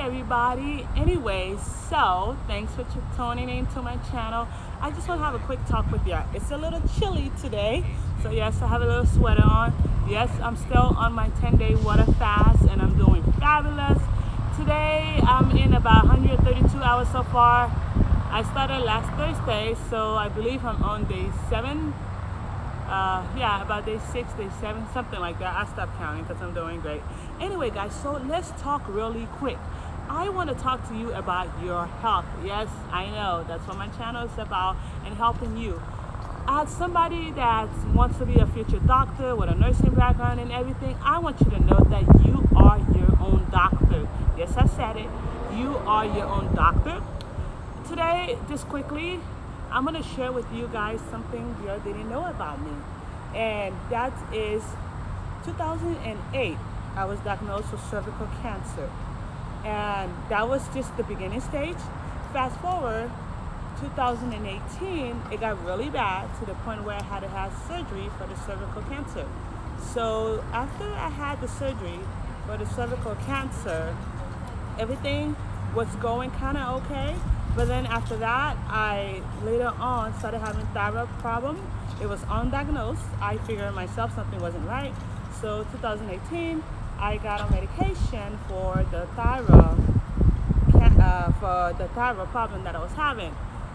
everybody. Anyways, so thanks for tuning in to my channel. I just want to have a quick talk with you. It's a little chilly today, so yes, I have a little sweater on. Yes, I'm still on my 10-day water fast and I'm doing fabulous. Today I'm in about 132 hours so far. I started last Thursday, so I believe I'm on day 7. Yeah, about day 6, day 7, something like that. I stopped counting because I'm doing great. Anyway, guys, so let's talk really quick. I want to talk to you about your health. Yes, I know that's what my channel is about, and helping you. As somebody that wants to be a future doctor with a nursing background and everything, I want you to know that you are your own doctor. Yes, I said it. You are your own doctor. Today, just quickly, I'm going to share with you guys something you didn't know about me. And that is 2008, I was diagnosed with cervical cancer. And that was just the beginning stage. Fast forward, 2018, it got really bad to the point where I had to have surgery for the cervical cancer. So after I had the surgery for the cervical cancer, everything was going kind of okay. But then after that, I later on started having thyroid problem. It was undiagnosed. I figured myself something wasn't right. So 2018, I got on medication for the thyroid problem that I was having.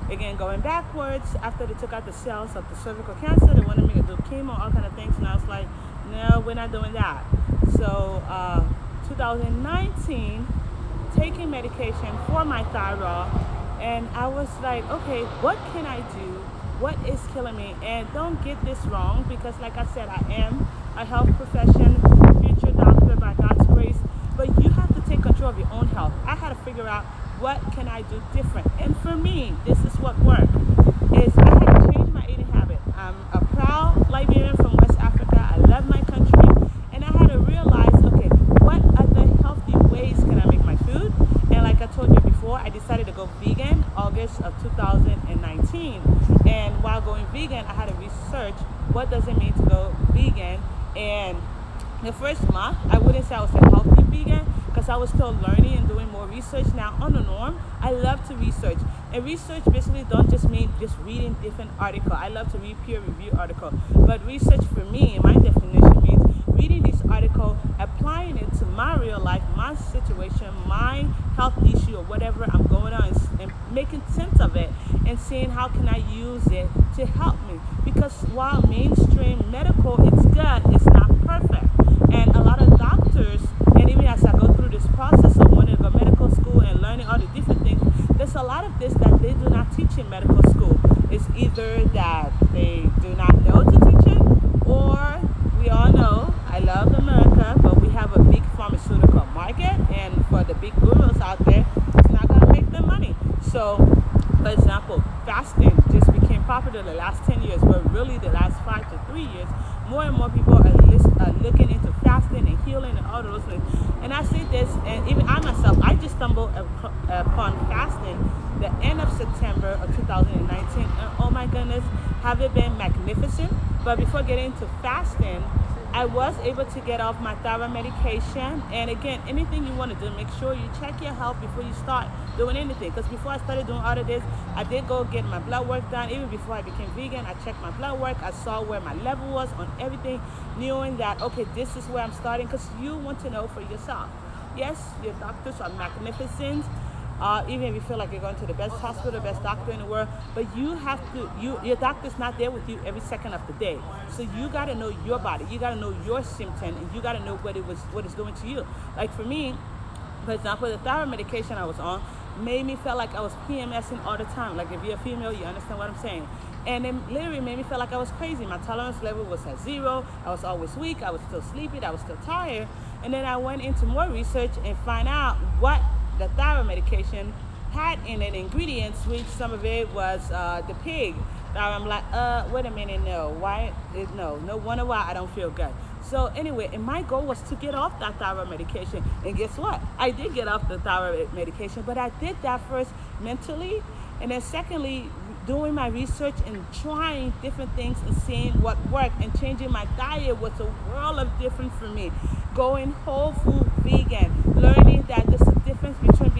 Again, going backwards, after they took out the cells of the cervical cancer, they wanted me to do chemo, all kind of things, and I was like, no, we're not doing that. So 2019, taking medication for my thyroid, and I was like, okay, what can I do? What is killing me? And don't get this wrong, because like I said, I am a health profession, future doctor by God's grace, but you have to take control of your own health. I had to figure out what can I do different. And for me, this is what worked, is I had to change my eating habit. I'm a proud Liberian from West Africa. I love my country. And I had to realize, okay, what other healthy ways can I make my food? And like I told you before, I decided to go vegan August of 2019. And while going vegan, I had to research what does it mean to go vegan. And the first month, I wouldn't say I was a healthy vegan because I was still learning and doing more research. Now, on the norm, I love to research. And research basically don't just mean just reading different articles. I love to read peer review articles. But research for me, my definition means reading this article, applying it to my real life, my situation, my health issue or whatever I'm going on, and making sense of it and seeing how can I use it to help me. Because while mainstream medical, it's good, it's not perfect. And a lot of doctors, and even as I go through this process of wanting to go medical school and learning all the different things, there's a lot of this that they do not teach in medical school. It's either that they do not know to teach it, or we all know, I love America, but we have a big pharmaceutical market, and for the big gurus out there, it's not going to make them money. So, for example, fasting just became popular the last 10 years, but really the last 5 to 3 years, more and more people are looking into fasting and healing and all those things. And I see this, and even I myself, I just stumbled upon fasting the end of September of 2019, and oh my goodness, have it been magnificent. But before getting into fasting, I was able to get off my thyroid medication. And again, anything you want to do, make sure you check your health before you start doing anything. Because before I started doing all of this, I did go get my blood work done. Even before I became vegan, I checked my blood work. I saw where my level was on everything, knowing that, okay, this is where I'm starting, because you want to know for yourself. Yes, your doctors are magnificent. Even if you feel like you're going to the best hospital, the best doctor in the world, but you have to, your doctor's not there with you every second of the day. So you got to know your body, you got to know your symptom, and you got to know what it's doing to you. Like for me, for example, the thyroid medication I was on made me feel like I was PMSing all the time. Like if you're a female, you understand what I'm saying. And it literally made me feel like I was crazy. My tolerance level was at 0. I was always weak. I was still sleepy. I was still tired. And then I went into more research and find out what the thyroid medication had in it, ingredients, which some of it was the pig. Now I'm like, wait a minute, no, why? No wonder why I don't feel good. So anyway, and my goal was to get off that thyroid medication. And guess what? I did get off the thyroid medication, but I did that first mentally, and then secondly, doing my research and trying different things and seeing what worked, and changing my diet was a world of difference for me. Going whole food vegan, learning that there's a difference between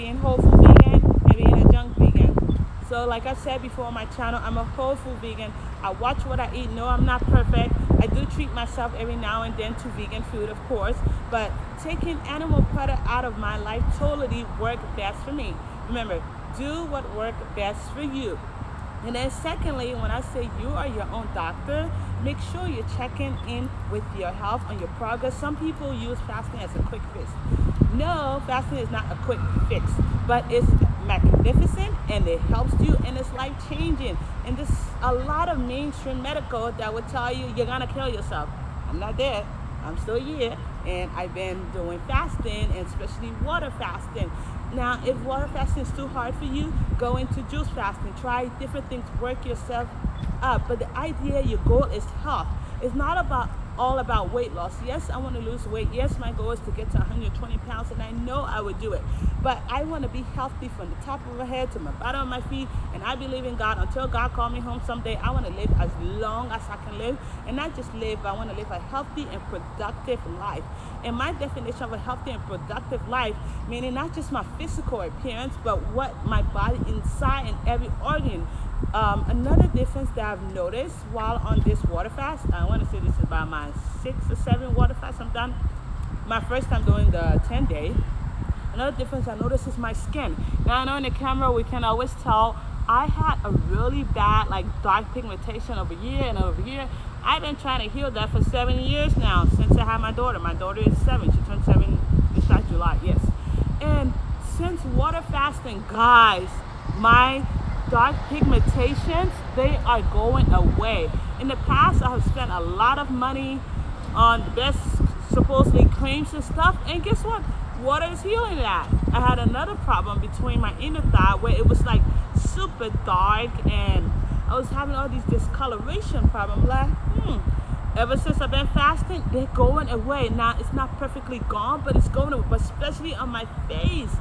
like I said before on my channel, I'm a whole food vegan. I watch what I eat. No, I'm not perfect. I do treat myself every now and then to vegan food, of course, but taking animal product out of my life totally worked best for me. Remember, do what works best for you. And then secondly, when I say you are your own doctor, make sure you're checking in with your health on your progress. Some people use fasting as a quick fix. No, fasting is not a quick fix, but it's magnificent and it helps you and it's life changing. And there's a lot of mainstream medical that would tell you you're gonna kill yourself. I'm not there. I'm still here, and I've been doing fasting, and especially water fasting. Now, if water fasting is too hard for you, go into juice fasting. Try different things, work yourself up. But the idea, your goal is health. It's not all about weight loss. Yes, I want to lose weight. Yes, my goal is to get to 120 pounds, and I know I would do it. But I want to be healthy from the top of my head to my bottom of my feet, and I believe in God. Until God calls me home someday, I want to live as long as I can live, and not just live, but I want to live a healthy and productive life. And my definition of a healthy and productive life, meaning not just my physical appearance, but what my body inside and every organ. Another difference that I've noticed while on this water fast, I want to say this is about my 6 or 7 water fast I'm done. My first time doing the 10-day. Another difference I noticed is my skin. Now I know in the camera we can always tell I had a really bad like dark pigmentation over here and over here. I've been trying to heal that for 7 years now since I had my daughter. My daughter is 7. She turned 7 this last July, yes. And since water fasting, guys, my dark pigmentations, they are going away. In the past, I have spent a lot of money on the best supposedly creams and stuff, and guess what? Water is healing that. I had another problem between my inner thigh where it was like super dark, and I was having all these discoloration problems. Like, ever since I've been fasting, they're going away. Now, it's not perfectly gone, but it's going away, but especially on my face.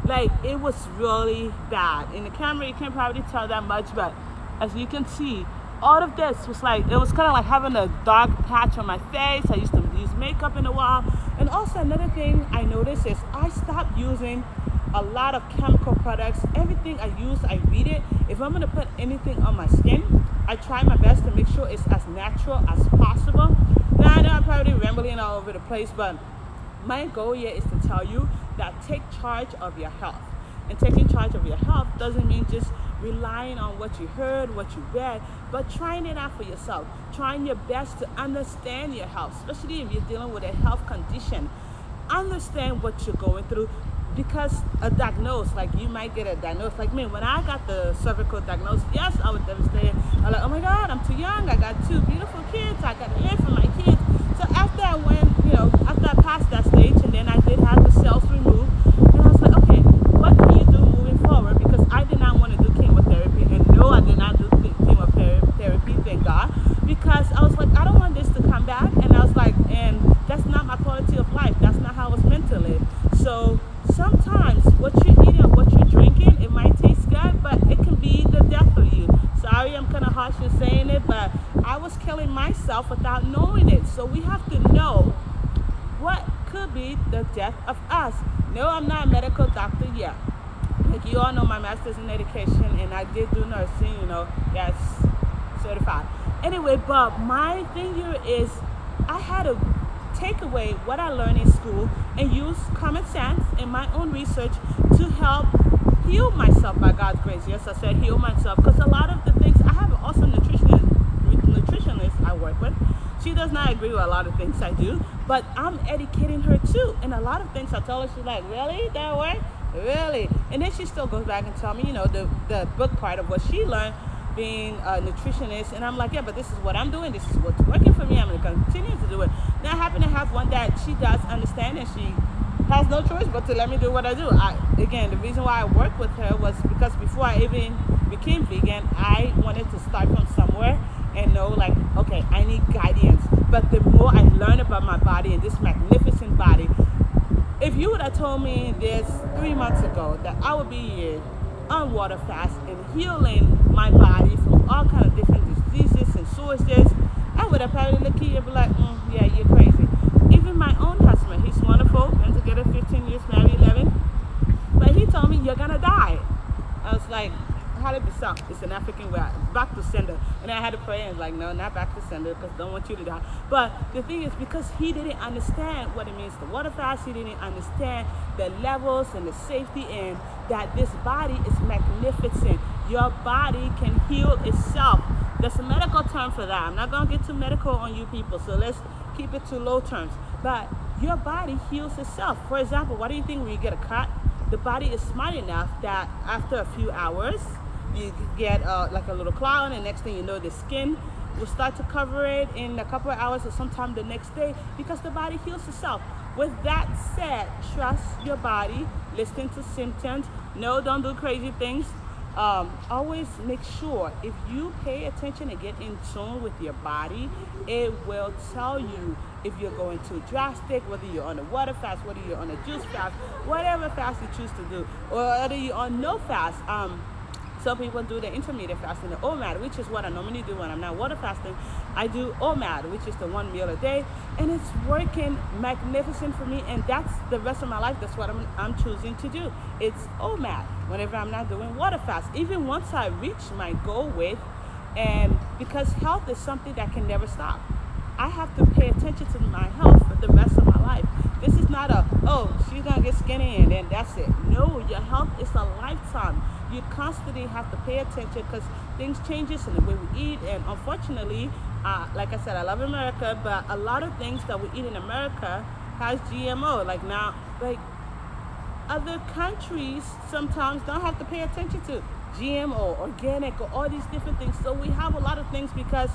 Like, it was really bad. In the camera, you can't probably tell that much, but as you can see, all of this was like, it was kind of like having a dark patch on my face. I used to use makeup in a while. And also another thing I noticed is I stopped using a lot of chemical products. Everything I use, I read it. If I'm gonna put anything on my skin, I try my best to make sure it's as natural as possible. Now, I know I'm probably rambling all over the place, but my goal here is to tell you that take charge of your health. And taking charge of your health doesn't mean just relying on what you heard, what you read, but trying it out for yourself. Trying your best to understand your health, especially if you're dealing with a health condition. Understand what you're going through, because a diagnosis, like you might get a diagnosis like me. When I got the cervical diagnosis, yes, I was devastated. I was like, oh my God, I'm too young. I got 2 beautiful kids. I got to live for my kids. So after I went, after I passed that stage, and then I did have the cells removed, and I was like, okay, what can you do moving forward? Because I did not want to do chemotherapy, and no, I did not do chemotherapy, thank God, because I was like, I don't want this to come back, and I was like, and that's not my quality of life. That's not how I was meant to live. So sometimes what you're eating or what you're drinking, it might taste good, but it can be the death of you. Sorry, I'm kind of harsh in saying it, but I was killing myself without knowing it. So we have to know what could be the death of us. No, I'm not a medical doctor yet. Like you all know, my master's in education, and I did do nursing, yes, certified. Anyway, but my thing here is I had to take away what I learned in school and use common sense and my own research to help heal myself by God's grace. Yes, I said heal myself, because a lot of the things, I have an awesome nutritionist I work with. She does not agree with a lot of things I do, but I'm educating her too. And a lot of things I tell her, she's like, really? That way? Really? And then she still goes back and tell me, the book part of what she learned being a nutritionist. And I'm like, yeah, but this is what I'm doing. This is what's working for me. I'm going to continue to do it. Now I happen to have one that she does understand, and she has no choice but to let me do what I do. Again, the reason why I worked with her was because before I even became vegan, I wanted to start from somewhere and know, like, okay, I need guidance. But the more I learn about my body and this magnificent body, if you would have told me this 3 months ago that I would be here on water fast and healing my body from all kind of different diseases and sources, I would have probably looked at you and be like, yeah, you're crazy. Even my own husband, he's wonderful, been together 15 years, married 11, but he told me, you're gonna die. I was like, how did this sound? It's an African word, back to sender. And I had to pray and like, no, not back to sender because I don't want you to die. But the thing is, because he didn't understand what it means to water fast, he didn't understand the levels and the safety and that this body is magnificent. Your body can heal itself. There's a medical term for that. I'm not going to get too medical on you people, so let's keep it to low terms. But your body heals itself. For example, what do you think when you get a cut? The body is smart enough that after a few hours, you get like a little cloud, and next thing you know, the skin will start to cover it in a couple of hours or sometime the next day because the body heals itself. With that said, trust your body, listen to symptoms. No, don't do crazy things. Always make sure if you pay attention and get in tune with your body, it will tell you if you're going too drastic, whether you're on a water fast, whether you're on a juice fast, whatever fast you choose to do, or whether you're on no fast. Some people do the intermediate fasting, the OMAD, which is what I normally do when I'm not water fasting. I do OMAD, which is the 1 meal a day, and it's working magnificent for me, and that's the rest of my life. That's what I'm choosing to do. It's OMAD whenever I'm not doing water fast, even once I reach my goal weight, and because health is something that can never stop. I have to pay attention to my health for the rest of my life. This is not a, oh, she's going to get skinny and then that's it. No, your health is a lifetime. You constantly have to pay attention because things changes in the way we eat. And unfortunately, like I said, I love America, but a lot of things that we eat in America has GMO. Like now, like other countries sometimes don't have to pay attention to GMO, organic, or all these different things. So we have a lot of things because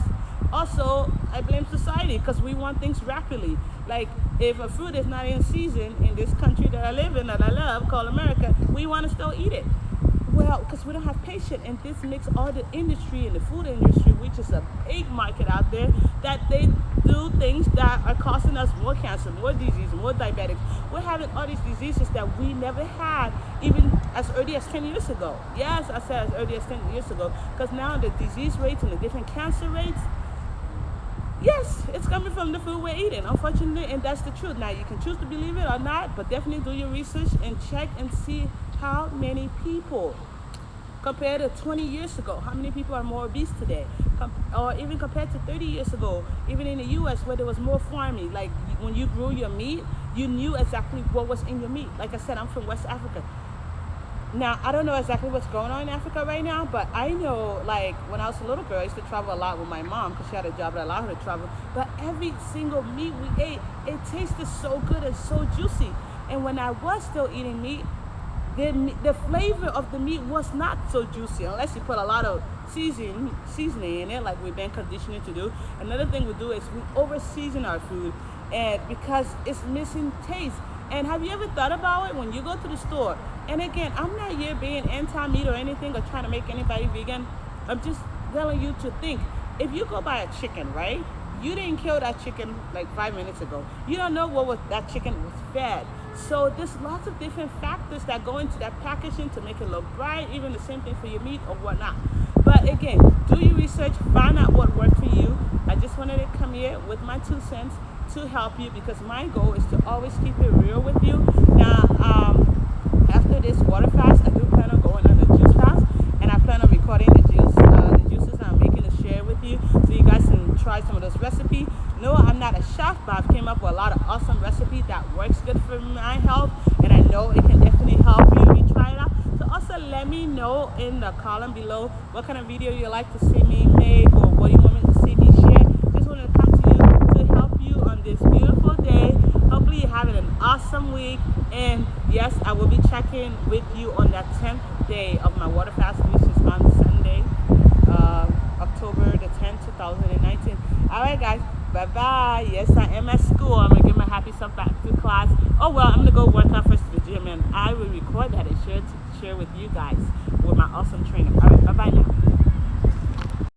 also I blame society because we want things rapidly. Like if a fruit is not in season in this country that I live in, that I love, called America, we want to still eat it. Well, because we don't have patience, and this makes all the industry and the food industry, which is a big market out there, that they do things that are causing us more cancer, more disease, more diabetics. We're having all these diseases that we never had even as early as 10 years ago. Yes, I said as early as 10 years ago, because now the disease rates and the different cancer rates, yes, it's coming from the food we're eating, unfortunately, and that's the truth. Now, you can choose to believe it or not, but definitely do your research and check and see how many people, compared to 20 years ago, how many people are more obese today? Or even compared to 30 years ago, even in the U.S. where there was more farming, like when you grew your meat, you knew exactly what was in your meat. Like I said, I'm from West Africa. Now, I don't know exactly what's going on in Africa right now, but I know, like, when I was a little girl, I used to travel a lot with my mom because she had a job that allowed her to travel. But every single meat we ate, it tasted so good and so juicy. And when I was still eating meat, the flavor of the meat was not so juicy unless you put a lot of seasoning in it, like we've been conditioned to do. Another thing we do is we over season our food, and because it's missing taste. And have you ever thought about it when you go to the store? And again, I'm not here being anti-meat or anything or trying to make anybody vegan. I'm just telling you to think. If you go buy a chicken, right? You didn't kill that chicken like 5 minutes ago. You don't know what that chicken was fed. So there's lots of different factors that go into that packaging to make it look bright, even the same thing for your meat or whatnot. But again, do your research, find out what worked for you. I just wanted to come here with my 2 cents to help you because my goal is to always keep it real with you. Now, after this water fast, I do plan on going on a juice fast, and I plan on recording the juices I'm making to share with you so you guys can try some of those recipes. No, I'm not a chef, but I've came up with a lot of awesome recipes that works good for my health, and I know it can definitely help you if you try it out. So also let me know in the column below what kind of video you like to see me make or what you want me to see me share. Just wanted to come to you to help you on this beautiful day. Hopefully you're having an awesome week, and yes, I will be checking with you on that 10th day of my water fast, which is on Sunday, October the 10th, 2019. All right, guys. Bye-bye. Yes, I am at school. I'm going to get my happy self back to class. Oh, well, I'm going to go work out first at the gym, and I will record that and share with you guys with my awesome trainer. All right, bye-bye now.